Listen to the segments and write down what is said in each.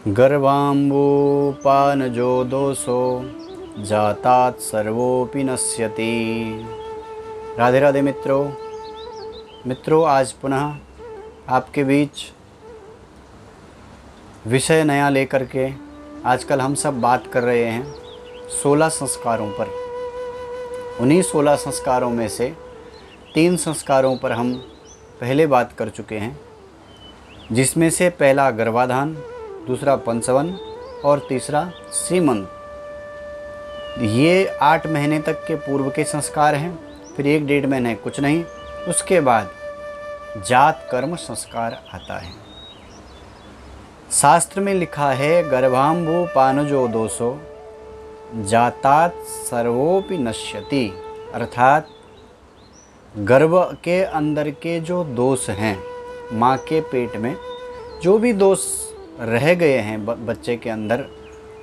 गर्भाम्बूपानजो दोषो जातात् सर्वोपि नश्यति। राधे राधे मित्रों, आज पुनः आपके बीच विषय नया लेकर के आजकल हम सब बात कर रहे हैं 16 संस्कारों पर। उन्हीं 16 संस्कारों में से 3 संस्कारों पर हम पहले बात कर चुके हैं, जिसमें से पहला गर्भाधान, दूसरा पंचवन और तीसरा सीमंत। ये 8 महीने तक के पूर्व के संस्कार हैं। फिर 1-1.5 महीने कुछ नहीं, उसके बाद जात कर्म संस्कार आता है। शास्त्र में लिखा है गर्भाम्बु पानजो दोषो जातात सर्वोपि नश्यति, अर्थात गर्भ के अंदर के जो दोष हैं, माँ के पेट में जो भी दोष रह गए हैं बच्चे के अंदर,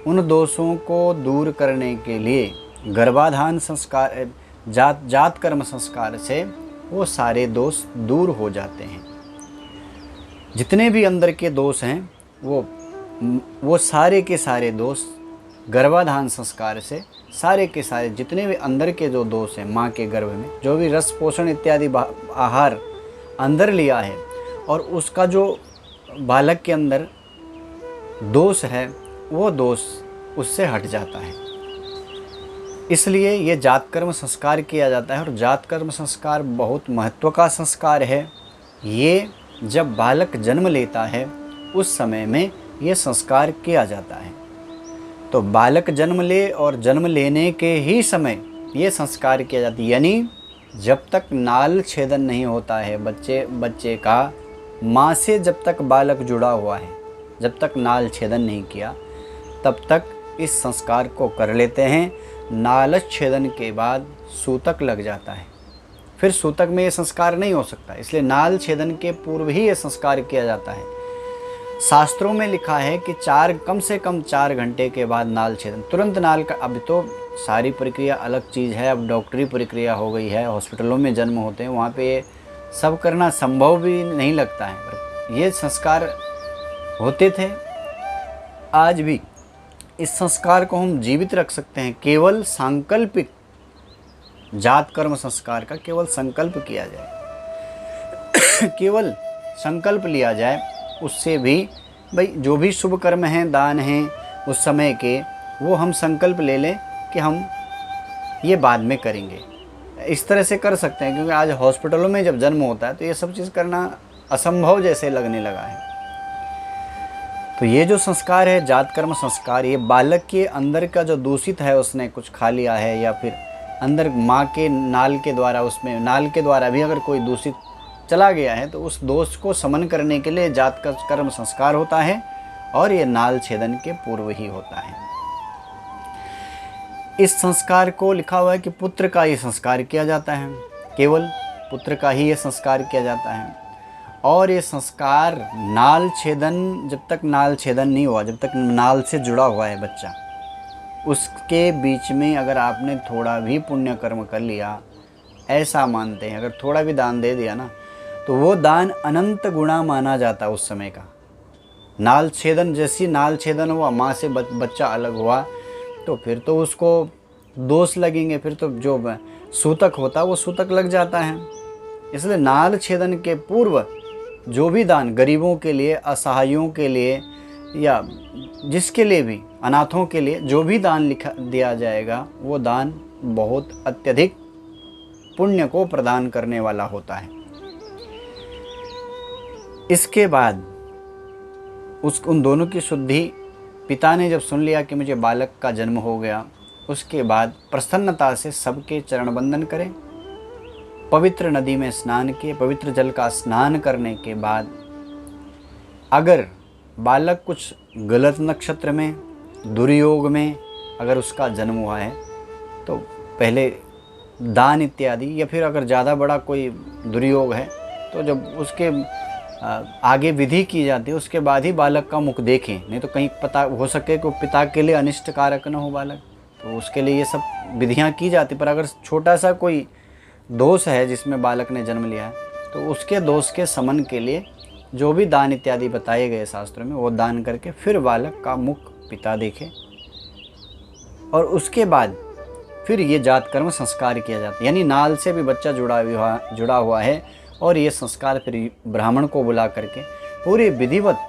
उन दोषों को दूर करने के लिए गर्भाधान संस्कार, जात कर्म संस्कार से वो सारे दोष दूर हो जाते हैं। जितने भी अंदर के दोष हैं वो सारे के सारे दोष गर्भाधान संस्कार से, सारे के सारे जितने भी अंदर के जो दोष हैं, माँ के गर्भ में जो भी रस पोषण इत्यादि आहार अंदर लिया है और उसका जो बालक के अंदर दोष है, वो दोष उससे हट जाता है। इसलिए ये जात कर्म संस्कार किया जाता है। और जात कर्म संस्कार बहुत महत्व का संस्कार है। ये जब बालक जन्म लेता है उस समय में ये संस्कार किया जाता है। तो बालक जन्म ले और जन्म लेने के ही समय ये संस्कार किया जाता है, यानी जब तक नाल छेदन नहीं होता है बच्चे का, माँ से जब तक बालक जुड़ा हुआ है, जब तक नाल छेदन नहीं किया तब तक इस संस्कार को कर लेते हैं। नाल छेदन के बाद सूतक लग जाता है, फिर सूतक में ये संस्कार नहीं हो सकता, इसलिए नाल छेदन के पूर्व ही ये संस्कार किया जाता है। शास्त्रों में लिखा है कि कम से कम 4 घंटे के बाद नाल छेदन, तुरंत नाल का। अब तो सारी प्रक्रिया अलग चीज़ है, अब डॉक्टरी प्रक्रिया हो गई है, हॉस्पिटलों में जन्म होते हैं, वहाँ पे सब करना संभव भी नहीं लगता है, पर ये संस्कार होते थे। आज भी इस संस्कार को हम जीवित रख सकते हैं, केवल सांकल्पिक जात कर्म संस्कार का केवल संकल्प किया जाए केवल संकल्प लिया जाए, उससे भी भाई जो भी शुभ कर्म हैं, दान हैं उस समय के, वो हम संकल्प ले लें कि हम ये बाद में करेंगे। इस तरह से कर सकते हैं, क्योंकि आज हॉस्पिटलों में जब जन्म होता है तो ये सब चीज़ करना असंभव जैसे लगने लगा है। तो ये जो संस्कार है जात कर्म संस्कार, ये बालक के अंदर का जो दूषित है, उसने कुछ खा लिया है या फिर अंदर माँ के नाल के द्वारा, उसमें नाल के द्वारा भी अगर कोई दूषित चला गया है तो उस दोष को समन करने के लिए जात कर्म संस्कार होता है, और ये नाल छेदन के पूर्व ही होता है। इस संस्कार को लिखा हुआ है कि पुत्र का ये संस्कार किया जाता है, केवल पुत्र का ही ये संस्कार किया जाता है। और ये संस्कार नाल छेदन, जब तक नाल छेदन नहीं हुआ, जब तक नाल से जुड़ा हुआ है बच्चा, उसके बीच में अगर आपने थोड़ा भी पुण्य कर्म कर लिया, ऐसा मानते हैं, अगर थोड़ा भी दान दे दिया ना, तो वो दान अनंत गुणा माना जाता उस समय का। नाल छेदन, जैसी नाल छेदन हुआ, माँ से बच्चा अलग हुआ, तो फिर तो उसको दोष लगेंगे, फिर तो जो सूतक होता वो सूतक लग जाता है। इसलिए नाल छेदन के पूर्व जो भी दान गरीबों के लिए, असहायों के लिए, या जिसके लिए भी, अनाथों के लिए जो भी दान दिया जाएगा, वो दान बहुत अत्यधिक पुण्य को प्रदान करने वाला होता है। इसके बाद उन दोनों की शुद्धि, पिता ने जब सुन लिया कि मुझे बालक का जन्म हो गया, उसके बाद प्रसन्नता से सबके चरण बंदन करें, पवित्र नदी में स्नान किए, पवित्र जल का स्नान करने के बाद अगर बालक कुछ गलत नक्षत्र में, दुर्योग में अगर उसका जन्म हुआ है, तो पहले दान इत्यादि, या फिर अगर ज़्यादा बड़ा कोई दुर्योग है तो जब उसके आगे विधि की जाती है, उसके बाद ही बालक का मुख देखें, नहीं तो कहीं पता हो सके कि पिता के लिए अनिष्ट कारक न हो बालक, तो उसके लिए ये सब विधियां की जाती। पर अगर छोटा सा कोई दोष है जिसमें बालक ने जन्म लिया है, तो उसके दोष के समन के लिए जो भी दान इत्यादि बताए गए शास्त्रों में वो दान करके फिर बालक का मुख पिता देखे, और उसके बाद फिर ये जात कर्म संस्कार किया जाता है। यानी नाल से भी बच्चा जुड़ा हुआ है, और ये संस्कार फिर ब्राह्मण को बुला करके पूरे विधिवत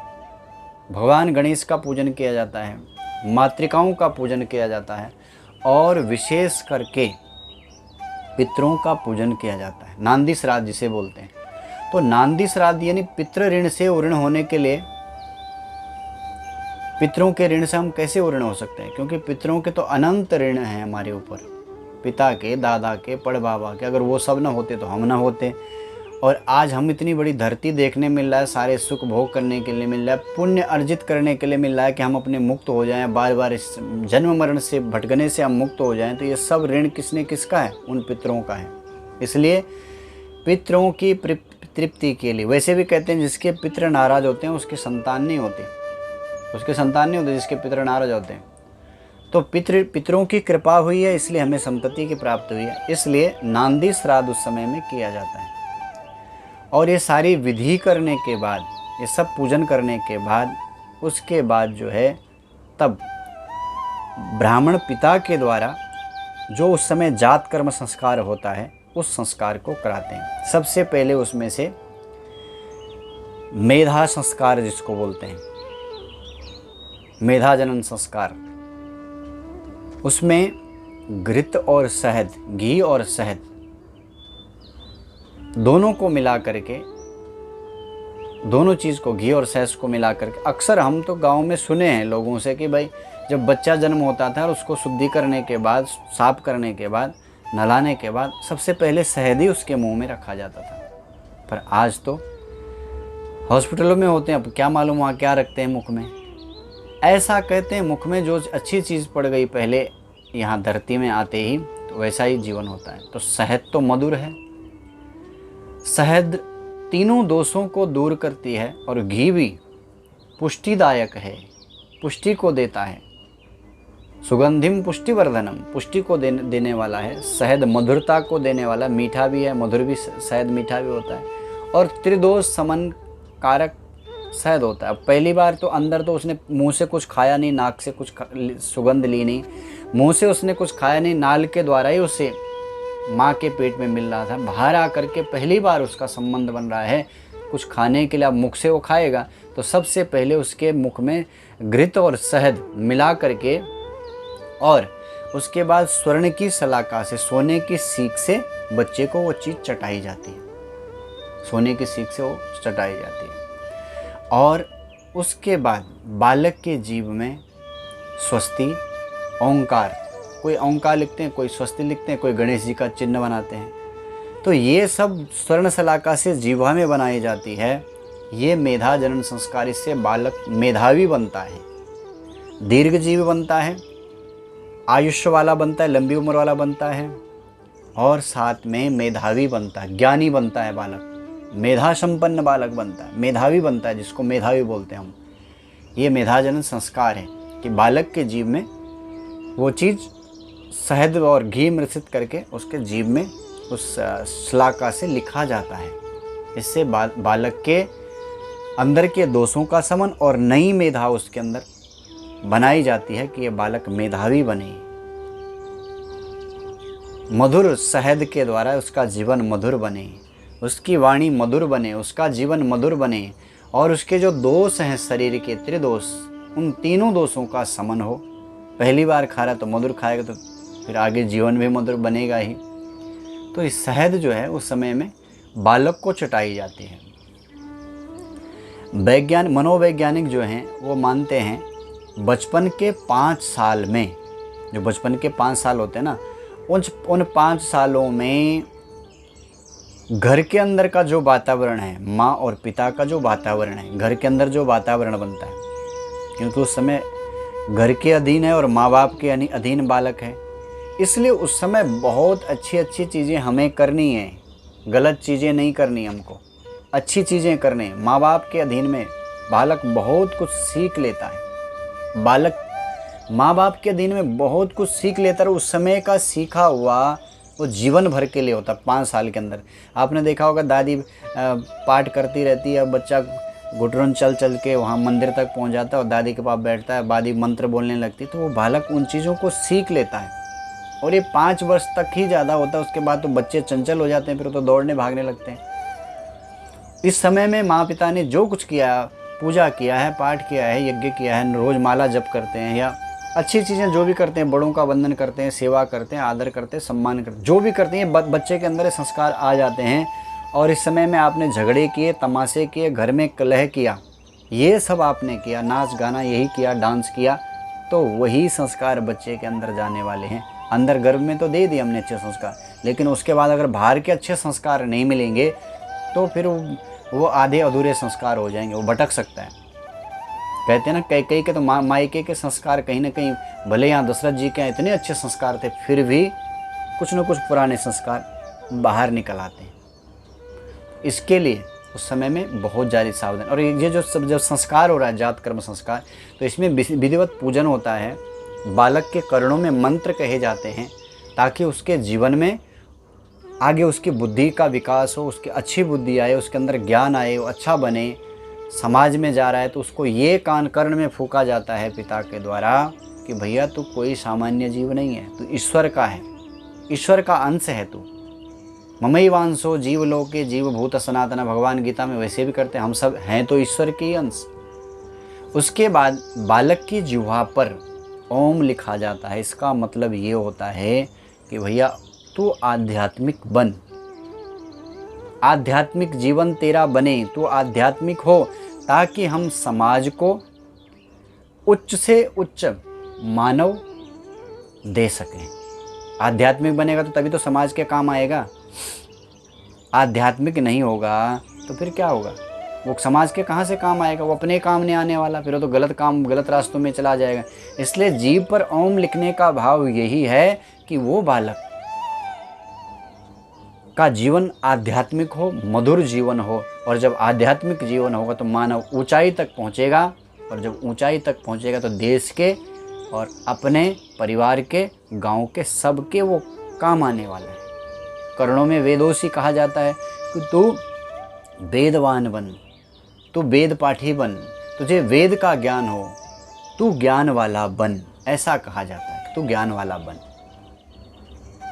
भगवान गणेश का पूजन किया जाता है, मातृकाओं का पूजन किया जाता है, और विशेष करके पितरों का पूजन किया जाता है। नांदी श्राद्ध जिसे बोलते हैं। तो नांदी श्राद्ध यानी पितृ ऋण से उऋण होने के लिए, पितरों के ऋण से हम कैसे उऋण हो सकते हैं, क्योंकि पितरों के तो अनंत ऋण हैं हमारे ऊपर, पिता के, दादा के, पड़बाबा के। अगर वो सब ना होते तो हम ना होते। और आज हम इतनी बड़ी धरती देखने मिल रहा है, सारे सुख भोग करने के लिए मिल रहा है, पुण्य अर्जित करने के लिए मिल रहा है कि हम अपने मुक्त हो जाएं, बार बार इस जन्म मरण से भटकने से हम मुक्त हो जाएं। तो ये सब ऋण किसका है? उन पितरों का है। इसलिए पितरों की तृप्ति के लिए, वैसे भी कहते हैं जिसके पितर नाराज होते हैं उसके संतान नहीं होते, जिसके पितर नाराज होते हैं। तो पितरों की कृपा हुई है, इसलिए हमें संतति की प्राप्त हुई है। इसलिए नांदी श्राद्ध उस समय में किया जाता है। और ये सारी विधि करने के बाद, ये सब पूजन करने के बाद, उसके बाद जो है तब ब्राह्मण पिता के द्वारा जो उस समय जात कर्म संस्कार होता है उस संस्कार को कराते हैं। सबसे पहले उसमें से मेधा संस्कार जिसको बोलते हैं, मेधा जनन संस्कार, उसमें घृत और शहद, घी और शहद दोनों को मिला करके, दोनों चीज़ को, घी और शहद को मिला करके, अक्सर हम तो गांव में सुने हैं लोगों से कि भाई जब बच्चा जन्म होता था और उसको शुद्धि करने के बाद, साफ करने के बाद, नहलाने के बाद सबसे पहले शहद ही उसके मुंह में रखा जाता था। पर आज तो हॉस्पिटलों में होते हैं, अब क्या मालूम वहाँ क्या रखते हैं मुख में। ऐसा कहते हैं मुख में जो अच्छी चीज़ पड़ गई पहले यहाँ धरती में आते ही, तो वैसा ही जीवन होता है। तो शहद तो मधुर है, शहद तीनों दोषों को दूर करती है, और घी भी पुष्टिदायक है, पुष्टि को देता है। सुगंधिम पुष्टिवर्धनम, पुष्टि को देने वाला है। शहद मधुरता को देने वाला, मीठा भी है, मधुर भी, शहद मीठा भी होता है। और त्रिदोष समन कारक शहद होता है। पहली बार तो अंदर तो उसने मुंह से कुछ खाया नहीं, नाक से कुछ सुगंध ली नहीं, मुंह से उसने कुछ खाया नहीं, नाल के द्वारा ही उसे माँ के पेट में मिल रहा था। बाहर आकर के पहली बार उसका संबंध बन रहा है कुछ खाने के लिए। अब मुख से वो खाएगा तो सबसे पहले उसके मुख में घृत और शहद मिला करके, और उसके बाद स्वर्ण की सलाका से, सोने की सीख से बच्चे को वो चीज़ चटाई जाती है, सोने की सीख से वो चटाई जाती है। और उसके बाद बालक के जीव में स्वस्ति, ओंकार, कोई ओंकार लिखते हैं, कोई स्वस्ति लिखते हैं, कोई गणेश जी का चिन्ह बनाते हैं। तो ये सब स्वर्ण सलाका से जीवा में बनाई जाती है। ये मेधा जनन संस्कार, इससे बालक मेधावी बनता है, दीर्घ जीव बनता है, आयुष्य वाला बनता है, लंबी उम्र वाला बनता है, और साथ में मेधावी बनता है, ज्ञानी बनता है बालक, मेधा संपन्न बालक बनता है, मेधावी बनता है, जिसको मेधावी बोलते हैं हम। ये मेधाजनन संस्कार है कि बालक के जीव में वो चीज़ शहद और घी मिश्रित करके उसके जीव में उस श्लाका से लिखा जाता है। इससे बालक के अंदर के दोषों का समन और नई मेधा उसके अंदर बनाई जाती है कि ये बालक मेधावी बने। मधुर शहद के द्वारा उसका जीवन मधुर बने, उसकी वाणी मधुर बने, उसका जीवन मधुर बने, और उसके जो दोष हैं शरीर के त्रिदोष, उन तीनों दोषों का समन हो। पहली बार खा रहा तो मधुर खाएगा तो फिर आगे जीवन भी मधुर बनेगा ही। तो इस शहद जो है उस समय में बालक को चटाई जाती है। मनोवैज्ञानिक जो हैं वो मानते हैं बचपन के 5 साल में, जो बचपन के 5 साल होते हैं ना, उन 5 सालों में घर के अंदर का जो वातावरण है, माँ और पिता का जो वातावरण है, घर के अंदर जो वातावरण बनता है, क्योंकि उस समय घर के अधीन है और माँ बाप के अधीन बालक है, इसलिए उस समय बहुत अच्छी अच्छी चीज़ें हमें करनी है, गलत चीज़ें नहीं करनी, हमको अच्छी चीज़ें करनी। माँ बाप के अधीन में बालक बहुत कुछ सीख लेता है। बालक माँ बाप के अधीन में बहुत कुछ सीख लेता है। उस समय का सीखा हुआ वो जीवन भर के लिए होता है। 5 साल के अंदर आपने देखा होगा दादी पाठ करती रहती है, बच्चा घुटन चल चल के वहाँ मंदिर तक पहुँच जाता है और दादी के पास बैठता है, दादी मंत्र बोलने लगती है, तो वो बालक उन चीज़ों को सीख लेता है। और ये 5 वर्ष तक ही ज़्यादा होता है, उसके बाद तो बच्चे चंचल हो जाते हैं, फिर तो दौड़ने भागने लगते हैं। इस समय में माँ पिता ने जो कुछ किया, पूजा किया है, पाठ किया है, यज्ञ किया है, रोज़ माला जप करते हैं या अच्छी चीज़ें जो भी करते हैं, बड़ों का वंदन करते हैं, सेवा करते हैं, आदर करते हैं, सम्मान करते हैं, जो भी करते हैं, बच्चे के अंदर ये संस्कार आ जाते हैं। और इस समय में आपने झगड़े किए, तमाशे किए, घर में कलह किया, ये सब आपने किया, नाच गाना यही किया, डांस किया, तो वही संस्कार बच्चे के अंदर जाने वाले हैं। अंदर गर्भ में तो दे दिए हमने अच्छे संस्कार, लेकिन उसके बाद अगर बाहर के अच्छे संस्कार नहीं मिलेंगे तो फिर वो आधे अधूरे संस्कार हो जाएंगे, वो भटक सकता है। कहते हैं ना, कई के तो मायके के संस्कार कहीं ना कहीं, भले यहाँ दशरथ जी के इतने अच्छे संस्कार थे, फिर भी कुछ न कुछ पुराने संस्कार बाहर निकल आते हैं। इसके लिए उस समय में बहुत ज़्यादा सावधान। और ये जो सब जब संस्कार हो रहा है, जात कर्म संस्कार, तो इसमें विधिवत पूजन होता है, बालक के कर्णों में मंत्र कहे जाते हैं, ताकि उसके जीवन में आगे उसकी बुद्धि का विकास हो, उसकी अच्छी बुद्धि आए, उसके अंदर ज्ञान आए, वो अच्छा बने। समाज में जा रहा है तो उसको ये कान कर्ण में फूंका जाता है पिता के द्वारा कि भैया तू कोई सामान्य जीव नहीं है, तू ईश्वर का है, ईश्वर का अंश है तू। ममैवांशो जीवलोके जीवभूत सनातन, भगवान गीता में वैसे भी करते हैं, हम सब हैं तो ईश्वर के अंश। उसके बाद बालक की जिह्वा पर ओम लिखा जाता है। इसका मतलब ये होता है कि भैया तू आध्यात्मिक बन, आध्यात्मिक जीवन तेरा बने, तू आध्यात्मिक हो, ताकि हम समाज को उच्च से उच्च मानव दे सकें। आध्यात्मिक बनेगा तो तभी तो समाज के काम आएगा। आध्यात्मिक नहीं होगा तो फिर क्या होगा, वो समाज के कहाँ से काम आएगा, वो अपने काम नहीं आने वाला, फिर वो तो गलत काम, गलत रास्तों में चला जाएगा। इसलिए जीव पर ओम लिखने का भाव यही है कि वो बालक का जीवन आध्यात्मिक हो, मधुर जीवन हो। और जब आध्यात्मिक जीवन होगा तो मानव ऊंचाई तक पहुंचेगा, और जब ऊंचाई तक पहुंचेगा तो देश के और अपने परिवार के, गांव के, सबके वो काम आने वाला है। कर्णों में वेदोसी कहा जाता है कि तू वेदवान बन, तू वेद पाठी बन, तुझे वेद का ज्ञान हो, तू ज्ञान वाला बन, ऐसा कहा जाता है कि तू ज्ञान वाला बन।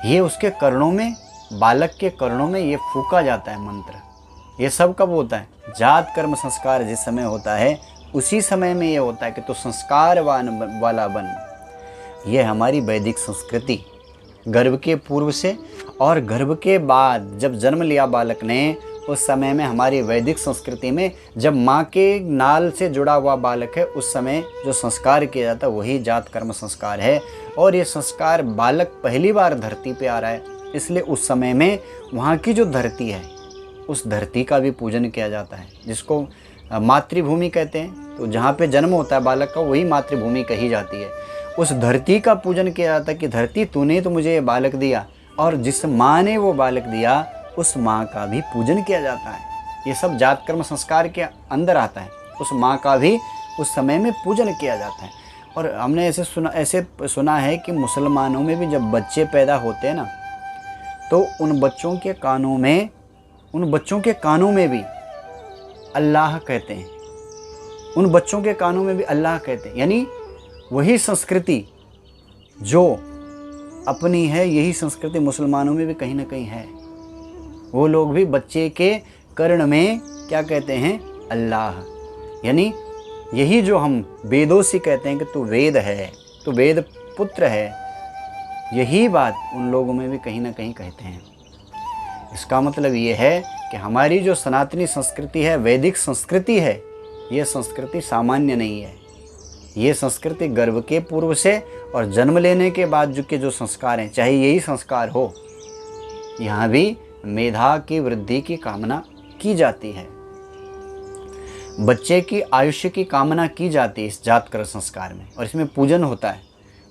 ये उसके कर्णों में, बालक के कर्णों में ये फूका जाता है मंत्र। ये सब कब होता है, जात कर्म संस्कार जिस समय होता है उसी समय में ये होता है कि तू संस्कारवान वाला बन। ये हमारी वैदिक संस्कृति गर्भ के पूर्व से और गर्भ के बाद जब जन्म लिया बालक ने, उस समय में हमारी वैदिक संस्कृति में जब माँ के नाल से जुड़ा हुआ बालक है, उस समय जो संस्कार किया जाता है वही जात कर्म संस्कार है। और ये संस्कार बालक पहली बार धरती पे आ रहा है, इसलिए उस समय में वहाँ की जो धरती है उस धरती का भी पूजन किया जाता है, जिसको मातृभूमि कहते हैं। तो जहाँ पे जन्म होता है बालक का वही मातृभूमि कही जाती है। उस धरती का पूजन किया जाता है कि धरती तूने तो मुझे ये बालक दिया, और जिस माँ ने वो बालक दिया उस माँ का भी पूजन किया जाता है। ये सब जात कर्म संस्कार के अंदर आता है। उस माँ का भी उस समय में पूजन किया जाता है। और हमने ऐसे सुना है कि मुसलमानों में भी जब बच्चे पैदा होते हैं ना, तो उन बच्चों के कानों में भी अल्लाह कहते हैं, उन बच्चों के कानों में भी अल्लाह कहते हैं। यानी वही संस्कृति जो अपनी है, यही संस्कृति मुसलमानों में भी कहीं ना कहीं है। वो लोग भी बच्चे के कर्ण में क्या कहते हैं, अल्लाह। यानी यही जो हम वेदों से कहते हैं कि तू वेद है, तू वेद पुत्र है, यही बात उन लोगों में भी कहीं ना कहीं कहते हैं। इसका मतलब ये है कि हमारी जो सनातनी संस्कृति है, वैदिक संस्कृति है, ये संस्कृति सामान्य नहीं है। ये संस्कृति गर्भ के पूर्व से और जन्म लेने के बाद जो संस्कार हैं, चाहे यही संस्कार हो, यहाँ भी मेधा की वृद्धि की कामना की जाती है, बच्चे की आयुष्य की कामना की जाती है इस जात कर्म संस्कार में। और इसमें पूजन होता है।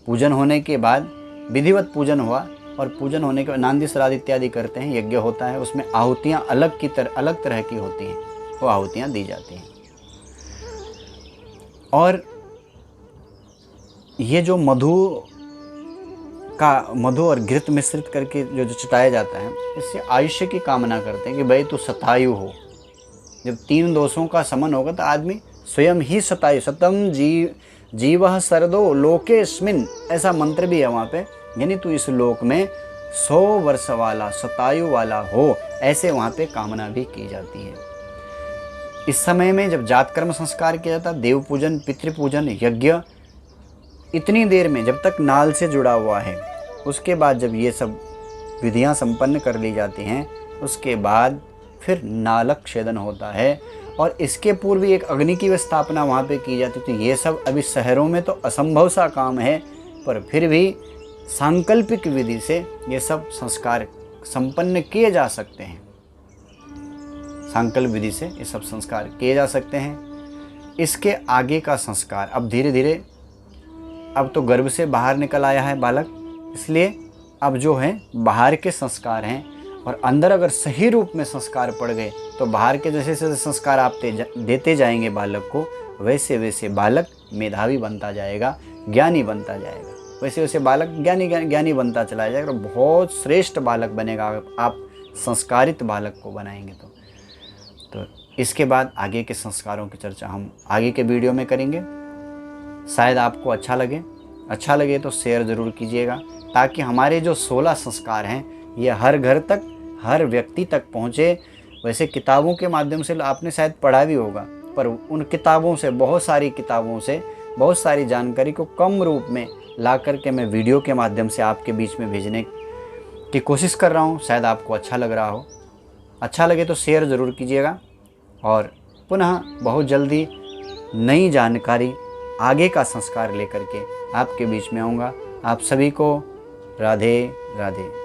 पूजन होने के बाद विधिवत पूजन हुआ, और पूजन होने के बाद नांदी श्राद्ध इत्यादि करते हैं, यज्ञ होता है, उसमें आहुतियाँ अलग तरह की होती हैं, वो आहुतियाँ दी जाती हैं। और ये जो मधु और घृत मिश्रित करके जो चिताया जाता है, इससे आयुष्य की कामना करते हैं कि भाई तू शतायु हो, जब 3 दोषों का समन होगा तो आदमी स्वयं ही शतायु शतम जीवः सरदो लोकेस्मिन, ऐसा मंत्र भी है वहाँ पे, यानी तू इस लोक में 100 वर्ष वाला शतायु वाला हो, ऐसे वहाँ पे कामना भी की जाती है। इस समय में जब जात कर्म संस्कार किया जाता, देव पूजन, पितृपूजन, यज्ञ, इतनी देर में जब तक नाल से जुड़ा हुआ है, उसके बाद जब ये सब विधियां संपन्न कर ली जाती हैं, उसके बाद फिर नालक छेदन होता है और इसके पूर्व एक अग्नि की स्थापना वहाँ पे की जाती। तो ये सब अभी शहरों में तो असंभव सा काम है, पर फिर भी सांकल्पिक विधि से ये सब संस्कार संपन्न किए जा सकते हैं। सांकल्प विधि से ये सब संस्कार किए जा सकते हैं। इसके आगे का संस्कार अब धीरे धीरे, अब तो गर्भ से बाहर निकल आया है बालक, इसलिए अब जो है बाहर के संस्कार हैं, और अंदर अगर सही रूप में संस्कार पड़ गए तो बाहर के जैसे जैसे संस्कार आप देते जाएंगे बालक को, वैसे वैसे बालक मेधावी बनता जाएगा, ज्ञानी बनता जाएगा, वैसे वैसे बालक ज्ञानी बनता चला जाएगा और बहुत श्रेष्ठ बालक बनेगा आप संस्कारित बालक को बनाएंगे तो इसके बाद आगे के संस्कारों की चर्चा हम आगे के वीडियो में करेंगे। शायद आपको अच्छा लगे तो शेयर ज़रूर कीजिएगा, ताकि हमारे जो 16 संस्कार हैं ये हर घर तक, हर व्यक्ति तक पहुँचे। वैसे किताबों के माध्यम से आपने शायद पढ़ा भी होगा, पर उन किताबों से, बहुत सारी किताबों से बहुत सारी जानकारी को कम रूप में ला करके मैं वीडियो के माध्यम से आपके बीच में भेजने की कोशिश कर रहा हूँ। शायद आपको अच्छा लग रहा हो, अच्छा लगे तो शेयर ज़रूर कीजिएगा, और पुनः बहुत जल्दी नई जानकारी, आगे का संस्कार लेकर के आपके बीच में आऊँगा। आप सभी को राधे राधे।